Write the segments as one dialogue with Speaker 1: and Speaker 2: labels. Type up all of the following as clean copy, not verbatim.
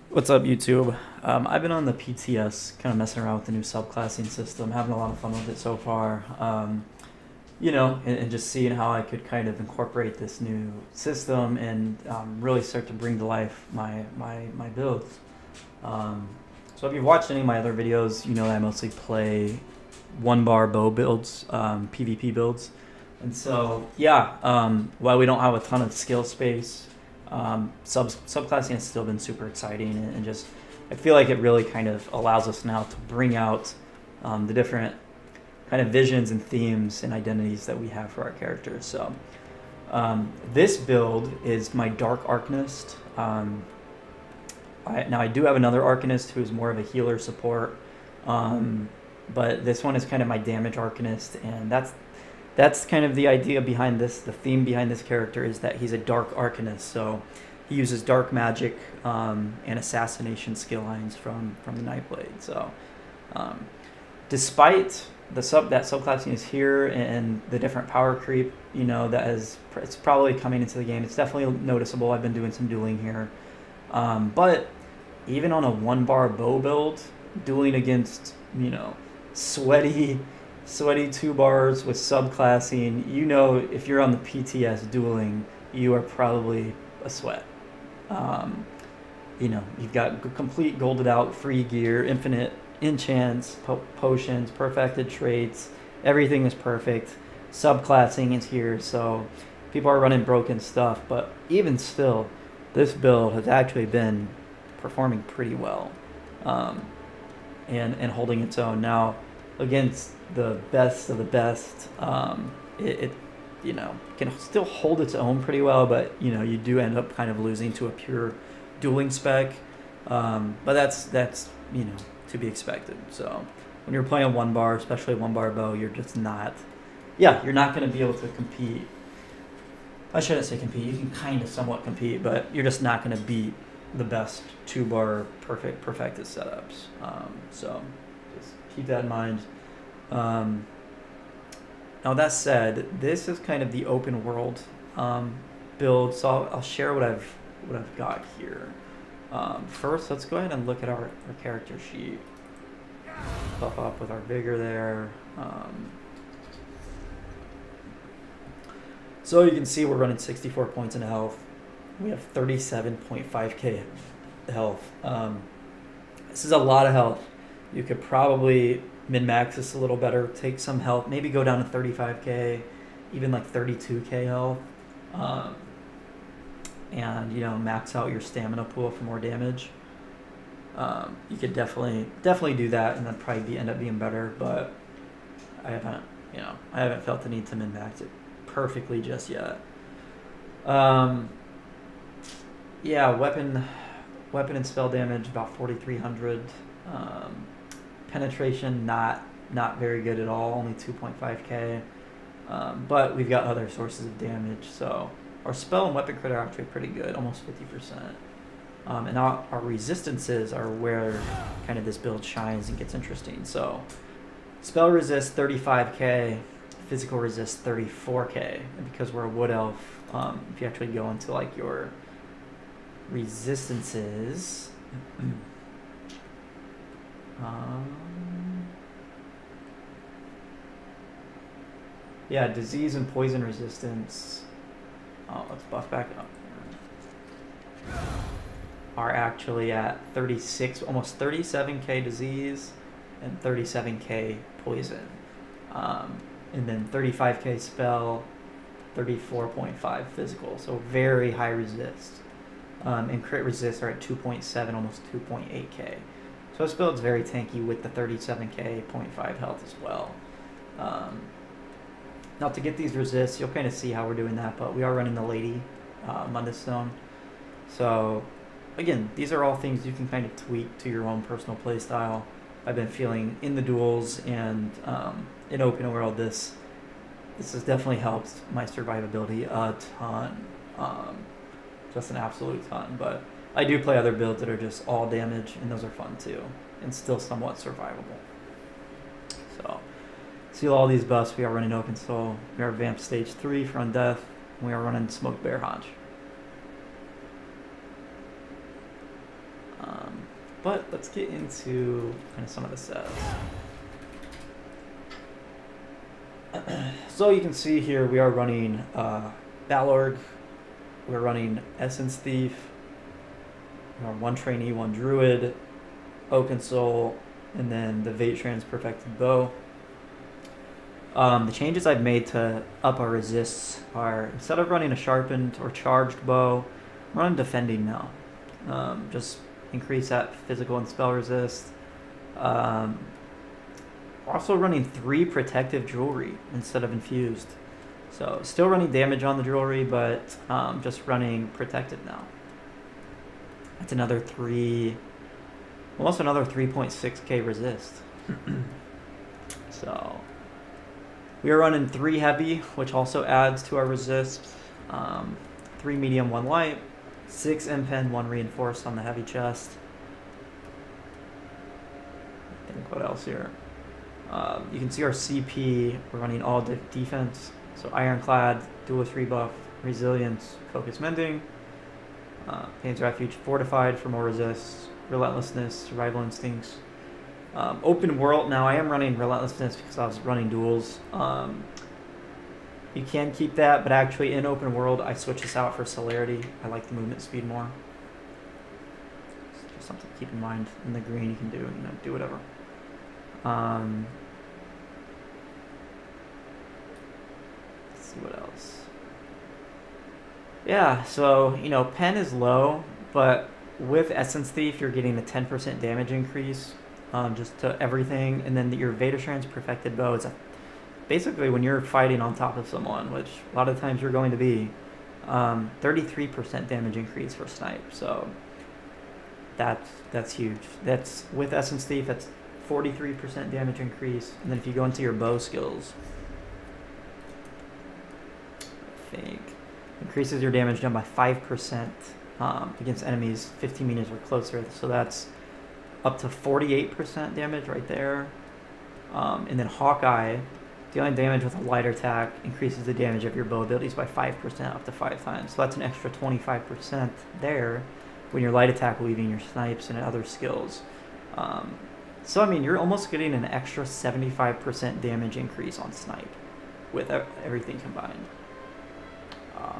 Speaker 1: What's up, YouTube? I've been on the PTS, kind of messing around with the new subclassing system, having a lot of fun with it so far. And just seeing how I could kind of incorporate this new system and really start to bring to life my builds. So if you've watched any of my other videos, you know that I mostly play one-bar bow builds, PvP builds. And so, while we don't have a ton of skill space, subclassing has still been super exciting, and just I feel like it really kind of allows us now to bring out the different kind of visions and themes and identities that we have for our characters. So this build is my Dark Arcanist. Now I do have another Arcanist who's more of a healer support, but this one is kind of my damage Arcanist, and that's kind of the idea behind this. The theme behind this character is that he's a Dark Arcanist, so he uses dark magic and assassination skill lines from the Nightblade. So despite that subclassing is here and the different power creep, it's probably coming into the game. It's definitely noticeable. I've been doing some dueling here, but even on a one-bar bow build, dueling against sweaty 2 bars with subclassing, if you're on the PTS dueling, you are probably a sweat. You've got complete golded out free gear, infinite enchants, potions, perfected traits, everything is perfect. Subclassing is here, so people are running broken stuff, but even still, this build has actually been performing pretty well, and holding its own. Now, against the best of the best, it can still hold its own pretty well, but you do end up kind of losing to a pure dueling spec, but that's to be expected. So when you're playing one bar, especially one bar bow, you're just not you're not going to be able to compete. I shouldn't say compete, you can kind of somewhat compete, but you're just not going to beat the best 2 bar perfected setups. So just keep that in mind. Now that said, this is kind of the open world build, so I'll share what I've got here. First, let's go ahead and look at our character sheet. Buff up with our vigor there. So you can see we're running 64 points in health. We have 37.5k health. This is a lot of health. You could probably min-max this a little better, take some health, maybe go down to 35k, even like 32k health, and max out your stamina pool for more damage. You could definitely do that, and then probably end up being better. But I haven't felt the need to min-max it perfectly just yet. Weapon and spell damage about 4,300. Penetration not very good at all, only 2.5k. But we've got other sources of damage, so our spell and weapon crit are actually pretty good, almost 50%. And our resistances are where kind of this build shines and gets interesting. So spell resist 35k, physical resist 34k, and because we're a wood elf, if you actually go into like your resistances. Disease and poison resistance. Let's buff back up. Are actually at 36, almost 37k disease and 37k poison. And then 35k spell, 34.5 physical. So very high resist. And crit resist are at 2.7, almost 2.8k. So this build's very tanky with the 37k 0.5 health as well. Now to get these resists, you'll kind of see how we're doing that, but we are running the Lady Mundus Stone. So again, these are all things you can kind of tweak to your own personal play style. I've been feeling in the duels and in open world, this has definitely helped my survivability a ton. Just an absolute ton. But I do play other builds that are just all damage, and those are fun too, and still somewhat survivable. So seal all these buffs. We are running Oaken Soul. We are Vamp Stage 3 for Undeath. And we are running Smoked Bear Haunch. But let's get into kind of some of the sets. So you can see here we are running Balorg, we're running Essence Thief, our 1 Trainee, 1 Druid, Oaken Soul, and then the Vatrans Perfected Bow. The changes I've made to up our resists are, instead of running a sharpened or charged bow, I'm running defending now. Just increase that physical and spell resist. Also running 3 protective jewelry instead of infused. So still running damage on the jewelry, but just running protected now. That's another almost another 3.6k resist. So we are running 3 heavy, which also adds to our resist. 3 medium, 1 light, 6 impen, 1 reinforced on the heavy chest. I think what else here? You can see our CP, we're running all defense. So Ironclad, Duel 3 buff, Resilience, Focus Mending, Pain's Refuge, Fortified for more resist, Relentlessness, Survival Instincts. Open World, now I am running Relentlessness because I was running duels. You can keep that, but actually in Open World I switch this out for Celerity. I like the movement speed more. It's just something to keep in mind. In the green you can do whatever. Let's see what else. Yeah, so, pen is low, but with Essence Thief, you're getting a 10% damage increase just to everything. And then your Vatrans Perfected Bow is basically when you're fighting on top of someone, which a lot of times you're going to be, 33% damage increase for snipe. So that's huge. That's with Essence Thief, that's 43% damage increase. And then if you go into your bow skills, I think increases your damage done by 5% against enemies 15 meters or closer. So that's up to 48% damage right there. And then Hawkeye, dealing damage with a light attack increases the damage of your bow abilities by 5% up to 5 times. So that's an extra 25% there when you're light attack weaving your snipes and other skills. So I mean, you're almost getting an extra 75% damage increase on snipe with everything combined.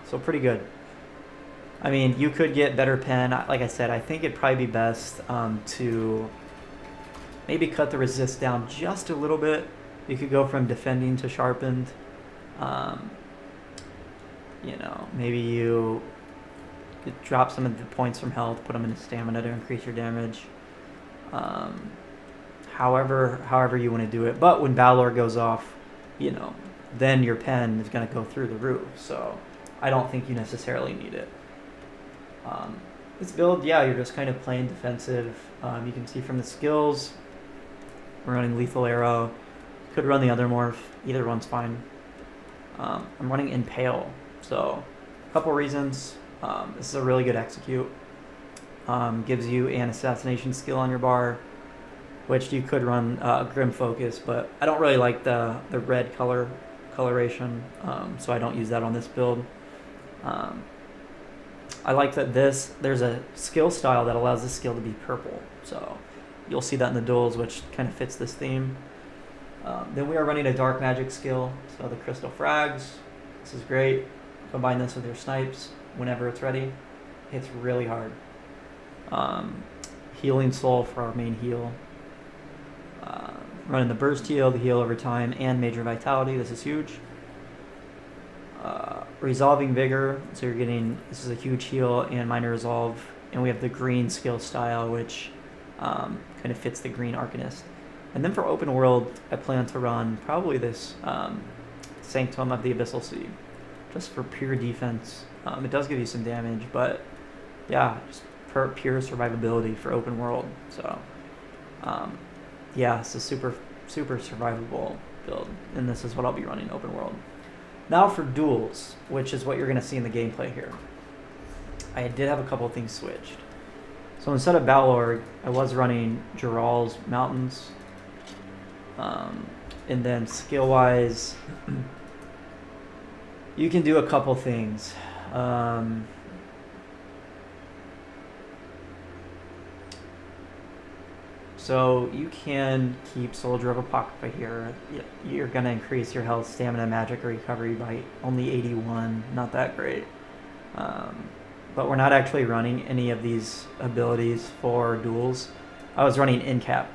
Speaker 1: So pretty good. I mean, you could get better pen. Like I said, I think it'd probably be best to maybe cut the resist down just a little bit. You could go from defending to sharpened. Maybe you could drop some of the points from health, put them into stamina to increase your damage. However you want to do it. But when Balor goes off, then your pen is going to go through the roof. So I don't think you necessarily need it. This build, yeah, you're just kind of playing defensive. You can see from the skills, we're running Lethal Arrow. Could run the other morph. Either one's fine. I'm running Impale. So a couple reasons. This is a really good execute. Gives you an assassination skill on your bar, which you could run Grim Focus, but I don't really like the red coloration, so I don't use that on this build. I like that there's a skill style that allows this skill to be purple, so you'll see that in the duels, which kind of fits this theme. Then we are running a dark magic skill, so the Crystal Frags. This is great. Combine this with your snipes whenever it's ready. Hits really hard. Healing Soul for our main heal. Running the Burst Heal, the heal over time, and Major Vitality. This is huge. Resolving Vigor, so you're getting, this is a huge heal and minor resolve. And we have the green skill style, which kind of fits the green Arcanist. And then for open world, I plan to run probably this Sanctum of the Abyssal Sea, just for pure defense. It does give you some damage, but yeah, just for pure survivability for open world. So yeah, it's a super survivable build, and this is what I'll be running open world. Now for duels, which is what you're going to see in the gameplay here. I did have a couple of things switched. So instead of Balorg, I was running Geral's Mountains. And then skill-wise, you can do a couple things. So you can keep Soldier of Apocrypha here. You're going to increase your health, stamina, magic, or recovery by only 81. Not that great. But we're not actually running any of these abilities for duels. I was running in cap,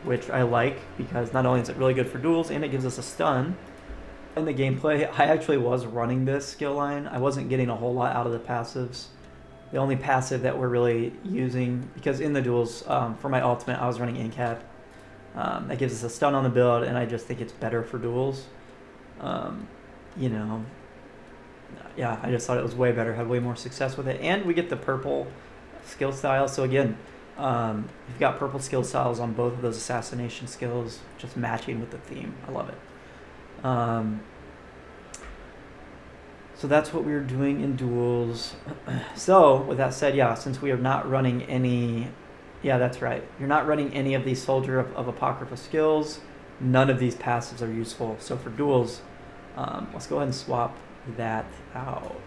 Speaker 1: which I like because not only is it really good for duels and it gives us a stun. In the gameplay, I actually was running this skill line. I wasn't getting a whole lot out of the passives. The only passive that we're really using, because in the duels, for my ultimate, I was running in cap. That gives us a stun on the build, and I just think it's better for duels. You know, yeah, I just thought it was way better, had way more success with it. And we get the purple skill style. So again, you've got purple skill styles on both of those assassination skills, just matching with the theme. I love it. So that's what we were doing in duels. So with that said, yeah, since we are not running any, yeah, that's right. You're not running any of these Soldier of Apocrypha skills. None of these passives are useful. So for duels, let's go ahead and swap that out.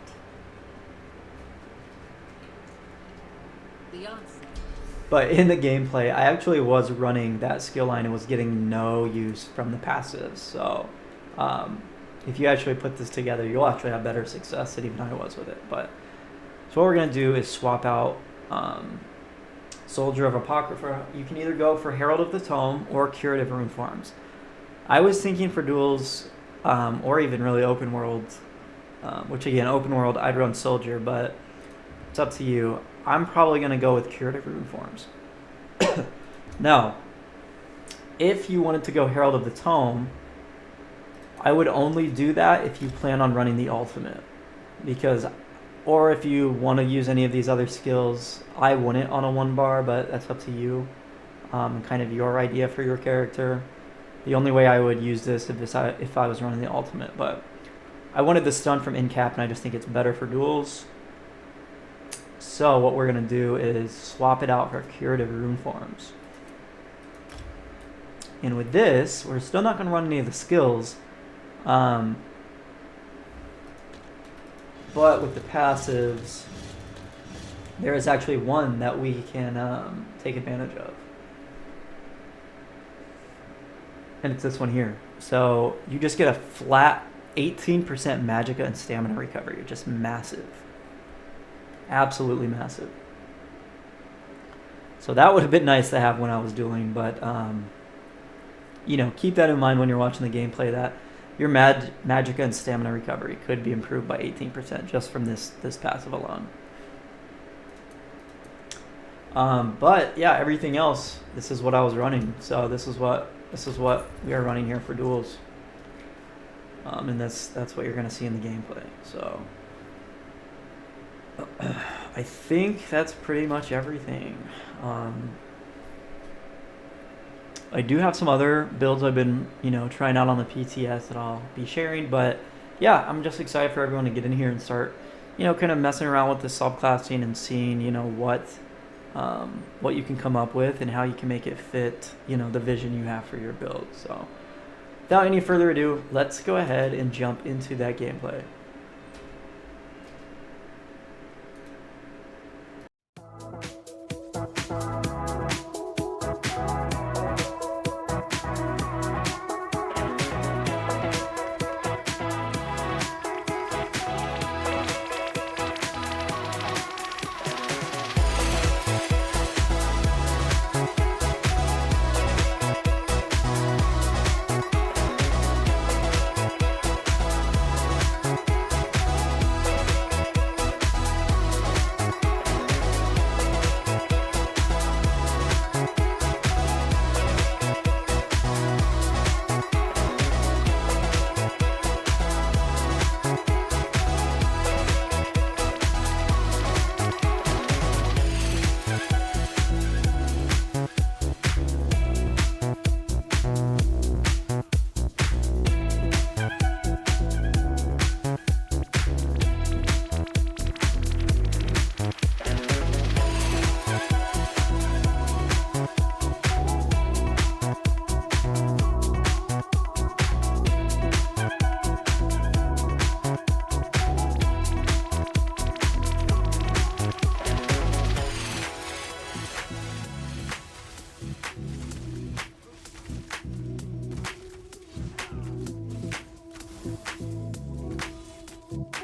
Speaker 1: But in the gameplay, I actually was running that skill line and was getting no use from the passives. So if you actually put this together, you'll actually have better success than even I was with it. But so what we're going to do is swap out Soldier of Apocrypha. You can either go for Herald of the Tome or Curative Rune Forms. I was thinking for duels or even really open world, which again, open world, I'd run Soldier, but it's up to you. I'm probably going to go with Curative Rune Forms. Now, if you wanted to go Herald of the Tome, I would only do that if you plan on running the ultimate, because, or if you want to use any of these other skills, I wouldn't on a 1-bar, but that's up to you, kind of your idea for your character. The only way I would use this if I was running the ultimate, but I wanted the stun from in cap, and I just think it's better for duels. So what we're going to do is swap it out for Curative Rune Forms. And with this, we're still not going to run any of the skills. But with the passives, there is actually one that we can take advantage of. And it's this one here. So you just get a flat 18% magicka and stamina recovery. It's just massive. Absolutely massive. So that would have been nice to have when I was dueling, but you know, keep that in mind when you're watching the gameplay, that your magicka and stamina recovery could be improved by 18% just from this passive alone. But yeah, everything else, this is what I was running. So this is what we are running here for duels. And that's what you're gonna see in the gameplay. So I think that's pretty much everything. I do have some other builds I've been, you know, trying out on the PTS that I'll be sharing, but yeah, I'm just excited for everyone to get in here and start, you know, kind of messing around with the subclassing and seeing, you know, what you can come up with and how you can make it fit, you know, the vision you have for your build. So without any further ado, let's go ahead and jump into that gameplay.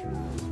Speaker 2: Bye.